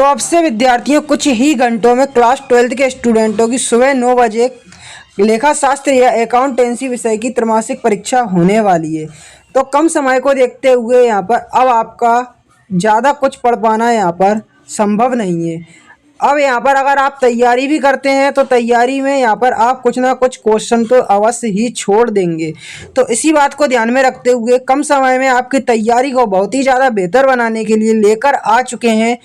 तो अब से विद्यार्थियों कुछ ही घंटों में क्लास 12 के स्टूडेंटों की सुबह 9 बजे लेखा शास्त्र या अकाउंटेंसी विषय की त्रैमासिक परीक्षा होने वाली है। तो कम समय को देखते हुए यहाँ पर अब आपका ज़्यादा कुछ पढ़ पाना यहाँ पर संभव नहीं है। अब यहाँ पर अगर आप तैयारी भी करते हैं तो तैयारी में यहाँ पर आप कुछ ना कुछ क्वेश्चन तो अवश्य ही छोड़ देंगे। तो इसी बात को ध्यान में रखते हुए कम समय में आपकी तैयारी को बहुत ही ज़्यादा बेहतर बनाने के लिए लेकर आ चुके हैं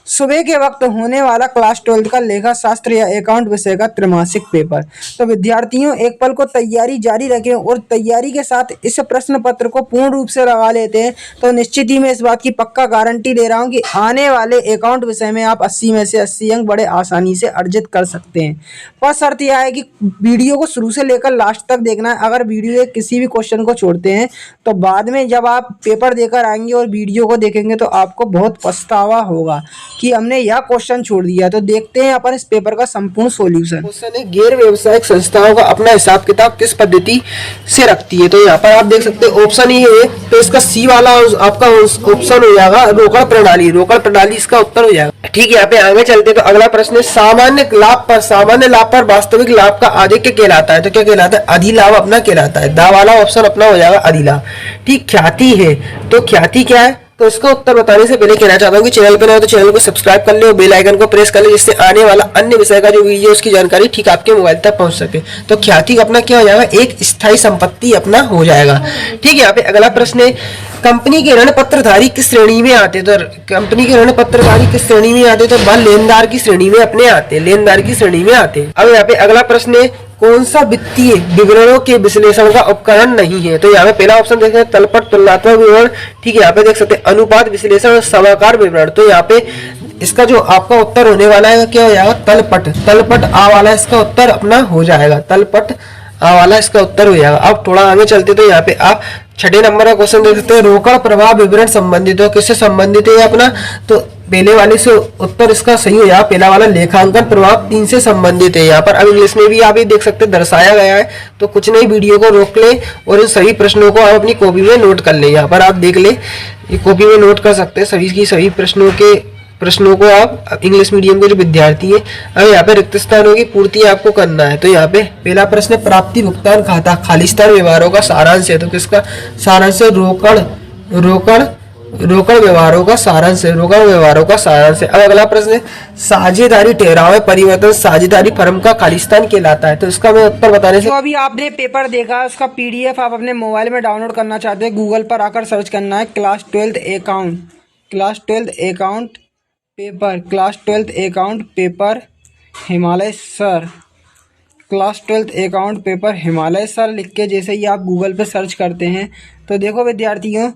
सुबह के वक्त होने वाला क्लास 12 का लेखा शास्त्र या अकाउंट विषय का त्रैमासिक पेपर। तो विद्यार्थियों एक पल को तैयारी जारी रखें और तैयारी के साथ इस प्रश्न पत्र को पूर्ण रूप से लगा लेते हैं तो निश्चित ही मैं इस बात की पक्का गारंटी दे रहा हूं कि आने वाले अकाउंट विषय में आप 80 में से 80 अंक बड़े आसानी से अर्जित कर सकते हैं। पर शर्त यह है कि वीडियो को शुरू से लेकर लास्ट तक देखना है। अगर वीडियो के किसी भी क्वेश्चन को छोड़ते हैं तो बाद में जब आप पेपर देकर आएंगे और वीडियो को देखेंगे तो आपको बहुत पछतावा होगा कि हमने यह क्वेश्चन छोड़ दिया। तो देखते हैं अपन इस पेपर का संपूर्ण सॉल्यूशन। क्वेश्चन है, गैर व्यावसायिक संस्थाओं का अपना हिसाब किताब किस पद्धति से रखती है। तो यहाँ पर आप देख सकते हैं ऑप्शन ही है, तो इसका सी वाला आपका ऑप्शन हो जाएगा रोकड़ प्रणाली। रोकड़ प्रणाली इसका उत्तर हो जाएगा। ठीक है, यहाँ पे आगे चलते तो अगला प्रश्न है, सामान्य लाभ पर वास्तविक लाभ का आधिक्य कहलाता है। तो क्या कहलाता है? अधिलाभ अपना कहलाता है। दा वाला ऑप्शन अपना हो जाएगा अधिलाभ। ठीक, ख्याति है, तो ख्याति क्या है? तो इसका उत्तर बताने से पहले कहना चाहता हूँ कि चैनल पर नए हो तो चैनल को सब्सक्राइब कर ले और बेल आइकन को प्रेस कर ले, जिससे आने वाला अन्य विषय का जो वीडियो उसकी जानकारी ठीक आपके मोबाइल तक पहुंच सके। तो ख्याति अपना क्या हो जाएगा? एक स्थायी संपत्ति अपना हो जाएगा। ठीक है, यहाँ पे अगला प्रश्न है, कंपनी के ऋण पत्रधारी किस श्रेणी में आते? तो कंपनी के ऋण पत्रधारी किस श्रेणी में आते? तो वह लेनदार की श्रेणी में अपने आते, लेनदार की श्रेणी में आते। अब यहाँ पे अगला प्रश्न है, कौन सा वित्तीय विवरणों के विश्लेषण का उपकरण नहीं है? तो यहाँ पे पहला ऑप्शन देख सकते हैं तलपट तुलनात्मक विवरण। ठीक है, यहाँ पे देख सकते हैं अनुपात विश्लेषण और समाकार विवरण। तो यहाँ पे इसका जो आपका उत्तर होने वाला है क्या हो जाएगा? तलपट। तलपट आ वाला इसका उत्तर अपना हो जाएगा। तलपट आ वाला इसका उत्तर हो जाएगा। अब थोड़ा आगे चलते तो यहाँ पे आप छठे नंबर का क्वेश्चन देख सकते हैं, रोकड़ प्रवाह विवरण संबंधित हो। किससे संबंधित है अपना? तो पहले वाले से उत्तर इसका सही हो जाएगा। पहला वाला लेखांकन प्रभाव 3 से संबंधित है। यहाँ पर अब इंग्लिश में भी आप ये देख सकते हैं दर्शाया गया है। तो कुछ नहीं, वीडियो को रोक ले और इन सभी प्रश्नों को आप अपनी कॉपी में नोट कर ले। यहाँ पर आप देख ले, ये कॉपी में नोट कर सकते हैं सभी की सभी प्रश्नों को आप इंग्लिश मीडियम के जो विद्यार्थी हैं। अब यहाँ पे रिक्त स्थानों की पूर्ति आपको करना है। तो यहाँ पे पहला प्रश्न, प्राप्ति भुगतान खाता खालिस्तान व्यवहारों का सारांश है। तो किसका सारांश है? रोकड़ व्यवहारों का सारांश है। रोकड़ व्यवहारों का सारांश है। अब अगला प्रश्न है, साझेदारी ठहराव में परिवर्तन साझेदारी फर्म का खालिस्तान कहलाता है। तो इसका मैं उत्तर बताने से, तो अभी आपने पेपर देखा, उसका पीडीएफ आप अपने मोबाइल में डाउनलोड करना चाहते हैं, गूगल पर आकर सर्च करना है class 12 account paper Himalaya sir. Class 12 account paper Himalaya sir लिख के जैसे ही आप गूगल पे सर्च करते हैं तो देखो विद्यार्थियों,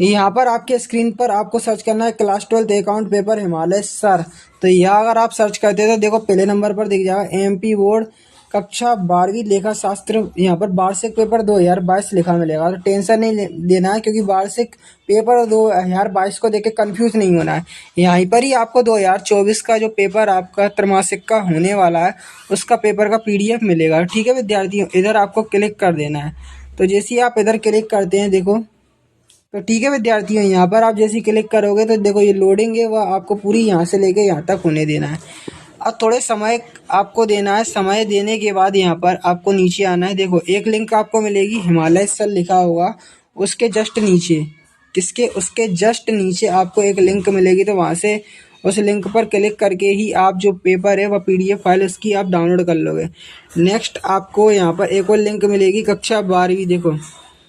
यहाँ पर आपके स्क्रीन पर आपको सर्च करना है class 12 account paper Himalaya sir. तो यहाँ अगर आप सर्च करते हैं तो देखो पहले नंबर पर दिख जाएगा एमपी बोर्ड कक्षा 12वीं लेखा शास्त्र। यहाँ पर वार्षिक पेपर 2022 लिखा मिलेगा। तो टेंशन नहीं लेना है, क्योंकि वार्षिक पेपर 2022 को देख के कन्फ्यूज नहीं होना है। यहीं पर ही आपको 2024 का जो पेपर आपका त्रैमासिक का होने वाला है उसका पेपर का पीडीएफ मिलेगा। ठीक है विद्यार्थियों, इधर आपको क्लिक कर देना है। तो जैसे ही आप इधर क्लिक करते हैं देखो, तो ठीक है विद्यार्थियों, यहाँ पर आप जैसे क्लिक करोगे तो देखो ये लोडिंग है वह आपको पूरी यहाँ से लेके यहाँ तक होने देना है। अब थोड़े समय आपको देना है। समय देने के बाद यहाँ पर आपको नीचे आना है। देखो एक लिंक आपको मिलेगी, हिमालय सर लिखा होगा, उसके जस्ट नीचे उसके जस्ट नीचे आपको एक लिंक मिलेगी। तो वहाँ से उस लिंक पर क्लिक करके ही आप जो पेपर है वह पीडीएफ फाइल उसकी आप डाउनलोड कर लोगे। नेक्स्ट आपको यहाँ पर एक और लिंक मिलेगी कक्षा 12वीं। देखो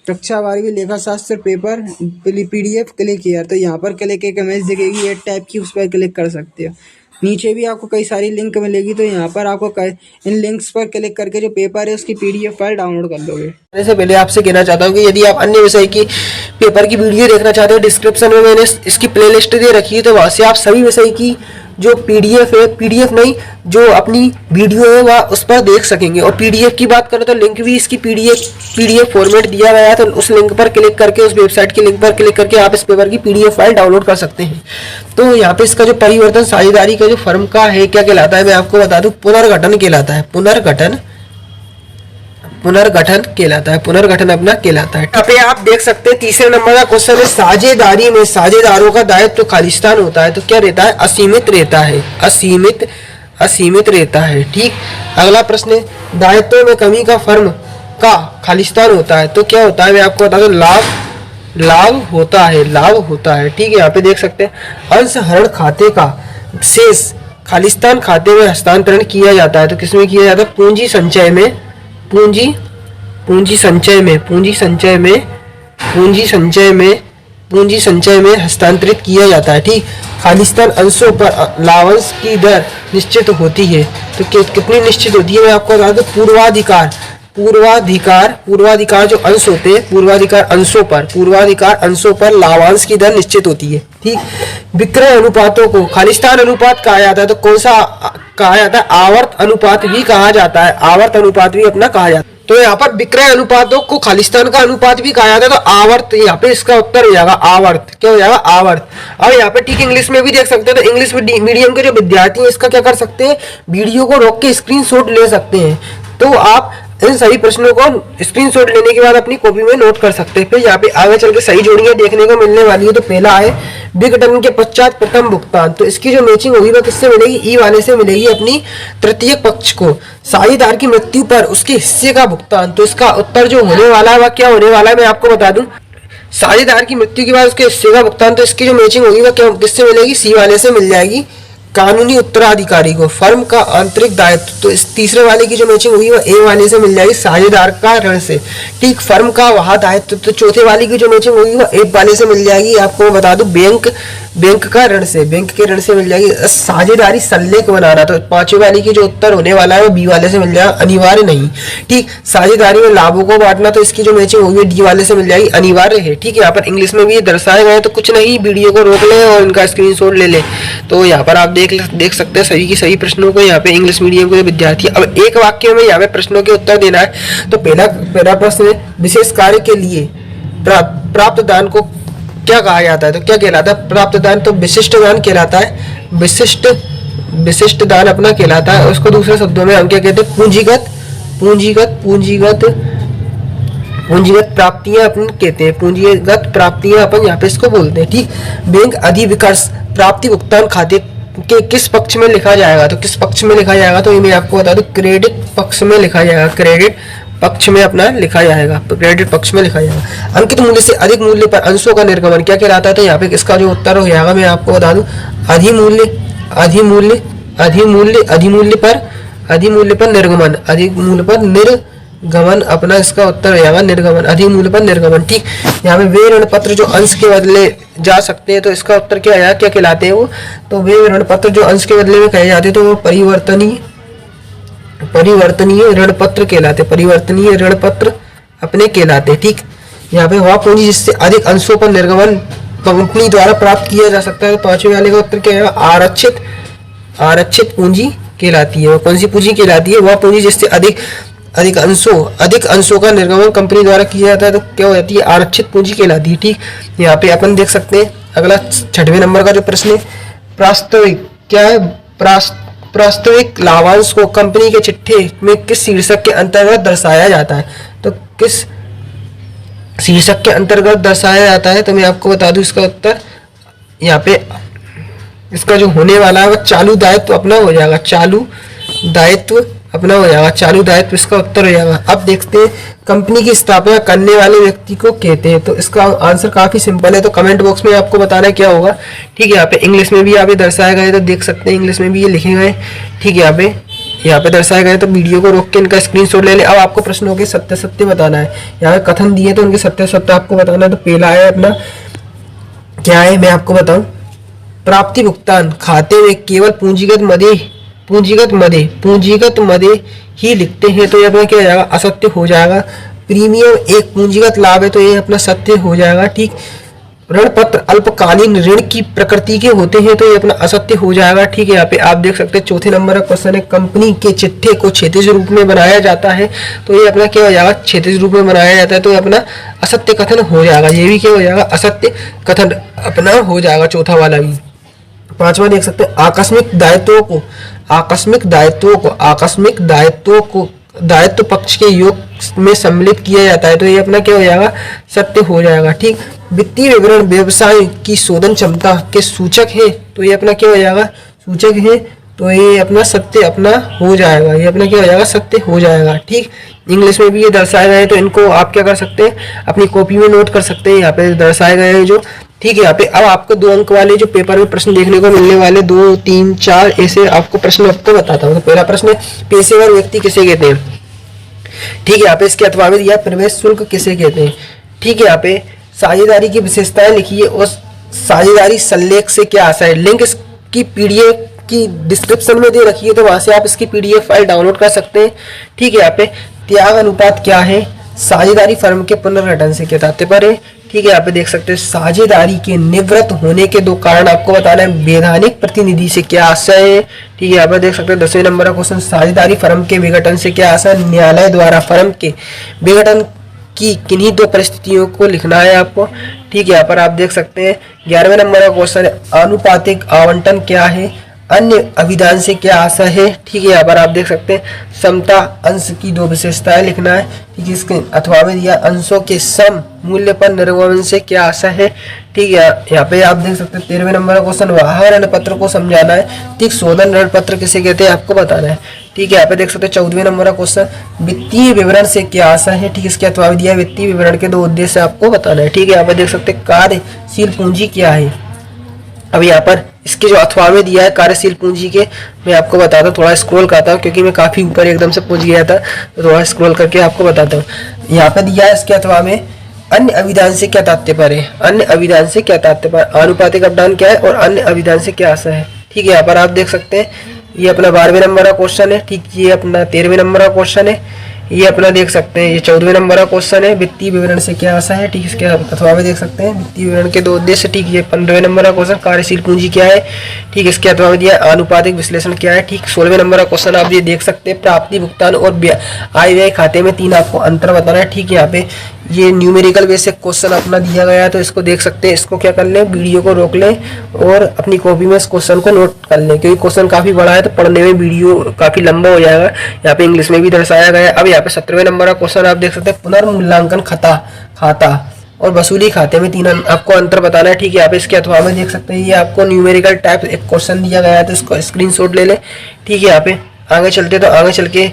कक्षा 12वीं लेखा शास्त्र पेपर पीडीएफ क्लिक किया, तो यहाँ पर क्लिक एक इमेज दिखेगी ये टाइप की, उस पर क्लिक कर सकते हो। नीचे भी आपको कई सारी लिंक मिलेगी, तो यहाँ पर आपको इन लिंक्स पर क्लिक करके जो पेपर है उसकी पीडीएफ फाइल डाउनलोड कर लोगे। इससे पहले आपसे कहना चाहता हूँ कि यदि आप अन्य विषय की पेपर की वीडियो देखना चाहते हो, डिस्क्रिप्शन में मैंने इसकी प्लेलिस्ट दे रखी है। तो वहाँ से आप सभी विषय की जो पीडीएफ है, पीडीएफ नहीं जो अपनी वीडियो है वह उस पर देख सकेंगे। और पीडीएफ की बात करें तो लिंक भी इसकी पीडीएफ फॉर्मेट दिया गया है। तो उस लिंक पर क्लिक करके, उस वेबसाइट के लिंक पर क्लिक करके आप इस पेपर की पीडीएफ फाइल डाउनलोड कर सकते हैं। तो यहाँ पे इसका जो परिवर्तन साझेदारी का जो फर्म का है क्या कहलाता है मैं आपको बता दूं, पुनर्गठन कहलाता है। पुनर्गठन कहलाता है, पुनर्गठन अपना कहलाता है। यहाँ पे आप देख सकते हैं तीसरे नंबर का क्वेश्चन है, साझेदारी में साझेदारों का दायित्व तो खालिस्तान होता है तो क्या रहता है, असीमित रहता है, असीमित रहता है। ठीक, अगला प्रश्न है, दायित्व में कमी का फर्म का खालिस्तान होता है तो क्या होता है, मैं आपको बता दूं, लाभ होता है, लाभ होता है। ठीक है, यहाँ पे देख सकते हैं अंश हरण खाते का शेष खालिस्तान खाते में हस्तांतरण किया जाता है तो किसमें किया जाता है, पूंजी संचय में, पूंजी संचय में हस्तांतरित किया जाता है। ठीक, खालिस्तान अंशों पर लाभांश की दर निश्चित होती है तो कितनी निश्चित होती है, मैं आपको बता दूं, पूर्वाधिकार जो अंश होते हैं, पूर्वाधिकार अंशों पर लाभांश की दर निश्चित होती है। ठीक, विक्रय अनुपातों को खालिस्तान अनुपात कहा जाता है तो कौन सा कहा जाता है, आवर्त अनुपात भी कहा जाता है, आवर्त अनुपात भी अपना कहा जाता है। तो यहाँ पर विक्रय अनुपातों को खालिस्तान का अनुपात भी कहा जाता है तो आवर्त, यहाँ पे इसका उत्तर हो जाएगा आवर्त, क्या हो जाएगा, आवर्त। और यहाँ पे ठीक इंग्लिश में भी देख सकते हैं तो इंग्लिश मीडियम के जो विद्यार्थी हैं इसका क्या कर सकते हैं, वीडियो को रोक के स्क्रीनशॉट ले सकते हैं। तो आप इन सभी प्रश्नों को स्क्रीनशॉट लेने के बाद अपनी कॉपी में नोट कर सकते हैं। फिर यहाँ पे आगे चल के सही जोड़ियां देखने को मिलने वाली है। तो पहला है विघटन के पश्चात प्रथम भुगतान, तो इसकी जो मैचिंग होगी वह किससे मिलेगी, ई वाले से मिलेगी, अपनी तृतीय पक्ष को। साझेदार की मृत्यु पर उसके हिस्से का भुगतान, तो इसका उत्तर जो होने वाला है वह क्या होने वाला है, मैं आपको बता दूं, साझेदार की मृत्यु के बाद उसके हिस्से का भुगतान, तो इसकी जो मैचिंग होगी वह किससे मिलेगी, सी वाले से मिल जाएगी, कानूनी उत्तराधिकारी को। फर्म का आंतरिक दायित्व, तो इस तीसरे वाले की जो मैचिंग होगी वो ए वाले से मिल जाएगी, साझेदार का ऋण से। ठीक, फर्म का वह दायित्व, तो चौथे वाले की जो मैचिंग होगी वो ए वाले से मिल जाएगी, आपको बता दूं, बैंक का ऋण से, बैंक के ऋण से मिल जाएगी। साझेदारी सल्लेख बनाना, तो पांचवे वाले की जो उत्तर होने वाला है वो बी वाले से मिल जाएगा, अनिवार्य नहीं। ठीक, साझेदारी में लाभों को बांटना, तो इसकी जो मैचिंग होगी डी वाले से मिल जाएगी, अनिवार्य है। ठीक है, यहाँ पर इंग्लिश में भी ये दर्शाए गए, तो कुछ नहीं, वीडियो को रोक लें और इनका स्क्रीनशॉट ले लें। तो यहाँ पर आप देख सकते हैं सभी की सही प्रश्नों को, यहाँ पे इंग्लिश मीडियम के विद्यार्थी। अब एक वाक्य में यहाँ पे प्रश्नों के उत्तर देना है। तो पहला प्रश्न है, विशेष कार्य के लिए प्राप्त दान को क्या कहा जाता है, तो क्या कहलाता है, प्राप्त दान, तो विशिष्ट दान कहलाता है, विशिष्ट दान अपना कहलाता है। उसको दूसरे शब्दों में हम क्या कहते हैं, पूंजीगत प्राप्तियां अपन कहते हैं, पूंजीगत प्राप्तियां अपन यहाँ पे इसको बोलते हैं। ठीक, बैंक अधिविकर्ष प्राप्ति भुगतान खाते के किस पक्ष में लिखा जाएगा, तो किस पक्ष में लिखा जाएगा, तो ये मैं आपको बता दूं, क्रेडिट पक्ष में लिखा जाएगा, क्रेडिट पक्ष में अपना लिखा जाएगा, क्रेडिट पक्ष में लिखा जाएगा। अंकित मूल्य से अधिक मूल्य पर अंशों का निर्गमन क्या कहलाता है, तो यहाँ पे इसका जो उत्तर हो जाएगा मैं आपको बता दूं, अधिमूल्य पर निर्गमन, अपना इसका उत्तर हो जाएगा निर्गमन, अधिमूल्य पर निर्गमन। ठीक, यहाँ पे वे ऋण पत्र जो अंश के बदले जा सकते हैं, तो इसका उत्तर क्या आया, क्या कहलाते हैं वो, तो वे ऋण पत्र जो अंश के बदले में कहे जाते हैं तो वो परिवर्तनीय ऋण पत्र कहलाते, परिवर्तनीय ऋण पत्र अपने कहलाते। ठीक, यहाँ पे वह पूंजी जिससे अधिक अंशों पर निर्गमन कंपनी द्वारा प्राप्त किया जा सकता है, तो पांचवें वाले का उत्तर क्या है, आरक्षित पूंजी कहलाती है। वह कौन सी पूंजी कहलाती है, वह पूंजी जिससे अधिक अंशों का निर्गमन कंपनी द्वारा किया जाता है, तो क्या हो जाती है, आरक्षित पूंजी कहलाती है। ठीक, यहाँ पे अपन देख सकते हैं अगला 6वें नंबर का जो प्रश्न है, प्रास्ताविक क्या है, प्रास्ताविक लाभांश को कंपनी के चिट्ठे में किस शीर्षक के अंतर्गत दर्शाया जाता है, तो किस शीर्षक के अंतर्गत दर्शाया जाता है, तो मैं आपको बता दूं इसका उत्तर, यहाँ पे इसका जो होने वाला है वह चालू दायित्व अपना हो जाएगा, चालू दायित्व इसका उत्तर हो जाएगा। अब देखते हैं कंपनी की स्थापना करने वाले व्यक्ति को कहते हैं, तो इसका आंसर काफी सिंपल है, तो कमेंट बॉक्स में आपको बताना है क्या होगा। ठीक है, यहाँ पे इंग्लिश में भी यहाँ पे दर्शाया गया है, तो देख सकते हैं इंग्लिश में भी ये लिखे गए। ठीक है, यहाँ पे दर्शाया गया है, तो वीडियो को रोक के इनका स्क्रीनशॉट ले ले। अब आपको प्रश्नों के सत्य बताना है, यहाँ पे कथन दिए तो उनके सत्य आपको बताना है। तो पहला है अपना क्या है, मैं आपको बताऊं, प्राप्ति भुगतान खाते में केवल पूंजीगत मदे ही लिखते हैं, तो ये अपना क्या हो जाएगा, असत्य हो जाएगा। प्रीमियम एक पूंजीगत लाभ है, तो ये अपना सत्य हो जाएगा। ठीक, ऋण पत्र अल्पकालीन ऋण की प्रकृति के होते हैं, तो ये अपना असत्य हो जाएगा। ठीक है, यहाँ पे आप देख सकते हैं चौथे नंबर का क्वेश्चन है, कंपनी के चिट्ठे को क्षैतिज रूप में बनाया जाता है, तो ये अपना क्या हो जाएगा, क्षैतिज रूप में बनाया जाता है, तो ये अपना असत्य कथन हो जाएगा। ये भी क्या हो जाएगा, असत्य कथन अपना हो जाएगा, चौथा वाला भी। पांचवा देख सकते हैं, आकस्मिक दायित्वों को दायित्व पक्ष के योग में सम्मिलित किया जाता है तो ये अपना क्या हो जाएगा, सत्य हो जाएगा। ठीक, वित्तीय विवरण व्यवसाय की शोधन क्षमता के सूचक है तो ये अपना क्या हो जाएगा, सूचक है तो ये अपना सत्य अपना हो जाएगा, ये अपना क्या हो जाएगा, सत्य हो जाएगा। ठीक, इंग्लिश में भी ये दर्शाए गए हैं तो इनको आप क्या कर सकते हैं, अपनी कॉपी में नोट कर सकते हैं, यहाँ पे दर्शाए गए हैं जो। ठीक है, यहाँ पे अब आपको 2 अंक वाले जो पेपर में प्रश्न देखने को मिलने वाले 2, 3, 4 ऐसे आपको प्रश्न आपको बताता हूँ। तो पहला प्रश्न है, पेशेवर व्यक्ति किसे कहते हैं। ठीक है, यहाँ पे इसके अथवा में दिया प्रवेश शुल्क किसे कहते हैं। ठीक है, यहाँ पे साझेदारी की विशेषताएं लिखिए और साझेदारी सल्लेख से क्या आशा है। लिंक इसकी पीडीएफ की डिस्क्रिप्शन में दे रखी है तो वहां से आप इसकी पीडीएफ फाइल डाउनलोड कर सकते हैं। ठीक है, यहाँ पे त्याग अनुपात क्या है, साझेदारी फर्म के पुनर्गठन से क्या तात्पर्य है। ठीक है, यहाँ पे देख सकते हैं साझेदारी के निवृत्त होने के 2 कारण आपको बताना है, वैधानिक प्रतिनिधि से क्या आशय है। ठीक है, यहाँ पे देख सकते हैं 10वें नंबर का क्वेश्चन, साझेदारी फर्म के विघटन से क्या आशय, न्यायालय द्वारा फर्म के विघटन की किन्हीं 2 परिस्थितियों को लिखना है आपको। ठीक है, यहाँ पर आप देख सकते हैं 11वें नंबर का क्वेश्चन है, आनुपातिक आवंटन क्या है, अन्य अभिधान से क्या आशय है। ठीक है, यहाँ पर आप देख सकते हैं समता अंश की 2 विशेषताएं लिखना है। ठीक है, इसके अथवा में दिया अंशों के सम मूल्य पर निर्गमन से क्या आशय है। ठीक है, यहाँ पे आप देख सकते हैं 13वें नंबर का क्वेश्चन, वाहन ऋण पत्र को समझाना है। ठीक, शोधन ऋण पत्र किसे कहते हैं आपको बताना है। ठीक है, यहाँ पे देख सकते हैं 14वें नंबर का क्वेश्चन, वित्तीय विवरण से क्या आशय है। ठीक, इसके अथवा में दिया वित्तीय विवरण के 2 उद्देश्य आपको बताना है। ठीक है, यहाँ पे देख सकते हैं कार्यशील पूंजी क्या है। अब यहाँ पर इसके जो अथवा में दिया है कार्यशील पूंजी के, मैं आपको बताता हूँ, थोड़ा स्क्रॉल करता हूँ क्योंकि मैं काफी ऊपर एकदम से पहुंच गया था तो थोड़ा स्क्रॉल करके आपको बताता हूँ। यहाँ पे दिया है इसके अथवा में अन्य अभिधान से क्या तात्पर्य है, अन्य अभिधान से क्या तात्पर्य, आनुपातिक अभिधान क्या है और अन्य अभिधान से क्या आशय है। ठीक है, यहाँ पर आप देख सकते हैं ये अपना 12वें नंबर का क्वेश्चन है। ठीक, ये अपना 13वें नंबर का क्वेश्चन है, ये अपना देख सकते हैं ये 14वें नंबर का क्वेश्चन है, वित्तीय विवरण से क्या आशा है। ठीक, इसके अथवा में देख सकते हैं वित्तीय विवरण के 2 उद्देश्य। ठीक, ये 15वें नंबर का क्वेश्चन, कार्यशील पूंजी क्या है। ठीक, इसके अथवा में दिया आनुपातिक विश्लेषण क्या है। ठीक, 16वें नंबर का क्वेश्चन आप ये देख सकते हैं, प्राप्ति भुगतान और आय व्यय खाते में 3 आपको अंतर बताना है। ठीक, यहाँ पे ये न्यूमेरिकल बेसिक क्वेश्चन अपना दिया गया है तो इसको देख सकते हैं, इसको क्या कर लें, वीडियो को रोक लें और अपनी कॉपी में इस क्वेश्चन को नोट कर लें क्योंकि क्वेश्चन काफी बड़ा है तो पढ़ने में वीडियो काफी लंबा हो जाएगा। यहाँ पे इंग्लिश में भी दर्शाया गया है। अब यहाँ पे 17वें नंबर का क्वेश्चन आप देख सकते हैं, पुनर्मूल्यांकन खाता और वसूली खाते में 3 आपको अंतर बताना है। ठीक है, यहाँ पे इसके अथवा में देख सकते हैं ये आपको न्यूमेरिकल टाइप एक क्वेश्चन दिया गया है तो इसको स्क्रीनशॉट ले लें। ठीक है, यहाँ पे आगे चलते तो आगे चल के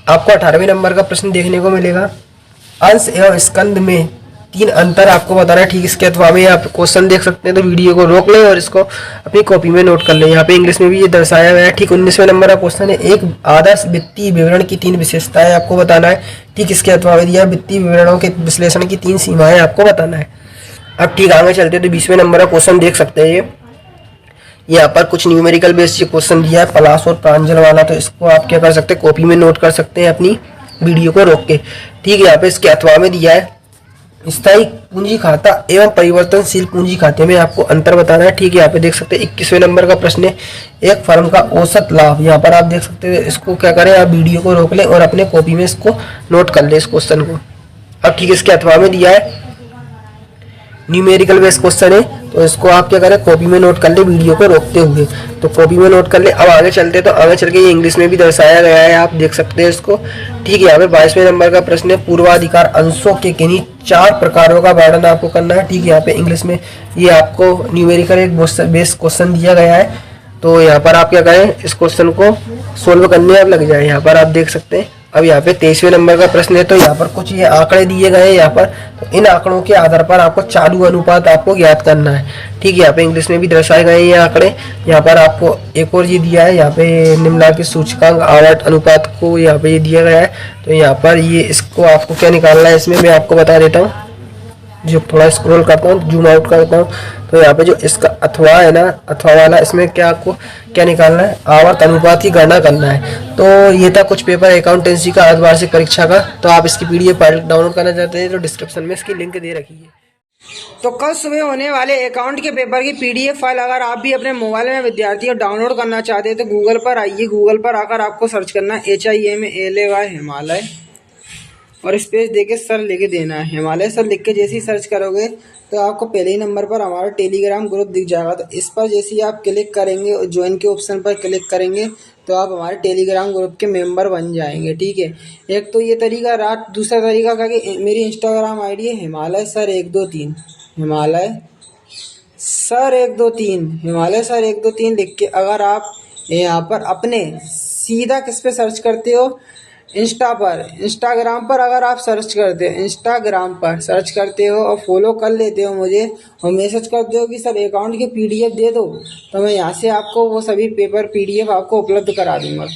आपको 18वें नंबर का प्रश्न देखने को मिलेगा, अंश एवं स्कंद में 3 अंतर आपको बताना है। ठीक, इसके अथवा में आप क्वेश्चन देख सकते हैं तो वीडियो को रोक लें और इसको अपनी कॉपी में नोट कर लें। यहाँ पे इंग्लिश में भी ये दर्शाया गया है। ठीक, 19वें नंबर का क्वेश्चन है, एक आदर्श वित्तीय विवरण की 3 विशेषताएं आपको बताना है। ठीक, इसके अथवा में दिया वित्तीय विवरणों के विश्लेषण की 3 सीमाएं आपको बताना है। अब ठीक आगे चलते हैं तो 20वें नंबर का क्वेश्चन देख सकते हैं, ये यहाँ पर कुछ न्यूमेरिकल बेस्ड क्वेश्चन दिया है पलाश और प्रांजल वाला, तो इसको आप क्या कर सकते हैं, कॉपी में नोट कर सकते हैं अपनी वीडियो को रोक के। ठीक है, यहाँ पे इसके अथवा में दिया है स्थायी पूंजी खाता एवं परिवर्तनशील पूंजी खाते में आपको अंतर बताना है। ठीक है, यहाँ पे देख सकते हैं 21वें नंबर का प्रश्न है, एक फर्म का औसत लाभ। यहाँ पर आप देख सकते हैं, इसको क्या करें, आप वीडियो को रोक लें और अपने कॉपी में इसको नोट कर लें इस क्वेश्चन को। अब ठीक है, इसके अथवा में दिया है न्यूमेरिकल बेस्ड क्वेश्चन है तो इसको आप क्या करें, कॉपी में नोट कर ले वीडियो को रोकते हुए, तो कॉपी में नोट कर ले। अब आगे चलते तो आगे चल के ये इंग्लिश में भी दर्शाया गया है, आप देख सकते हैं इसको। ठीक है, यहाँ पे 22वें नंबर का प्रश्न है, पूर्वाधिकार अंशों के किन्हीं 4 प्रकारों का वर्णन आपको करना है। ठीक है, यहाँ पे इंग्लिश में ये आपको न्यूमेरिकल एक बेस्ड क्वेश्चन दिया गया है, तो यहाँ पर आप क्या करें, इस क्वेश्चन को सोल्व करने आप लग जाए। यहाँ पर आप देख सकते हैं। अब यहाँ पे 23वें नंबर का प्रश्न है, तो यहाँ पर कुछ ये आंकड़े दिए गए हैं यहाँ पर, तो इन आंकड़ों के आधार पर आपको चालू अनुपात आपको ज्ञात करना है। ठीक है, यहाँ पे इंग्लिश में भी दर्शाए गए हैं ये आंकड़े। यहाँ पर आपको एक और ये दिया है, यहाँ पे निम्नलिखित सूचकांक आवर्त अनुपात को यहाँ पे ये दिया गया है, तो यहाँ पर ये इसको आपको क्या निकालना है, इसमें मैं आपको बता देता हूँ। जो थोड़ा स्क्रॉल करता हूँ, जूम आउट करता हूँ, तो यहाँ पे जो इसका अथवा है ना, अथवा वाला, इसमें क्या आपको क्या निकालना है, आवर्त अनुपात की गणना करना है। तो ये था कुछ पेपर अकाउंटेंसी का अर्धवार्षिक परीक्षा का, तो आप इसकी पीडीएफ फाइल डाउनलोड करना चाहते हैं तो डिस्क्रिप्शन में इसकी लिंक दे रखी है। तो कल सुबह होने वाले अकाउंट के पेपर की पीडीएफ फाइल अगर आप भी अपने मोबाइल में विद्यार्थी डाउनलोड करना चाहते हैं तो गूगल पर आइए, गूगल पर आकर आपको सर्च करना HIMALY हिमालय, और स्पेस देके सर लिख देना है। हिमालय सर लिख के जैसे ही सर्च करोगे तो आपको पहले ही नंबर पर हमारा टेलीग्राम ग्रुप दिख जाएगा। तो इस पर जैसे ही आप क्लिक करेंगे और ज्वाइन के ऑप्शन पर क्लिक करेंगे तो आप हमारे टेलीग्राम ग्रुप के मेंबर बन जाएंगे। ठीक है, एक तो ये तरीका रहा। दूसरा तरीका क्या कि मेरी इंस्टाग्राम आईडी है Himalaya sir 123, Himalaya sir 123, Himalaya sir 123 लिख के अगर आप यहाँ पर अपने सीधा किस पे सर्च करते हो, इंस्टाग्राम पर अगर आप सर्च करते हो, इंस्टाग्राम पर सर्च करते हो और फॉलो कर लेते हो मुझे और मैसेज करते हो कि सर अकाउंट की PDF दे दो, तो मैं यहाँ से आपको वो सभी पेपर PDF आपको उपलब्ध करा दूंगा।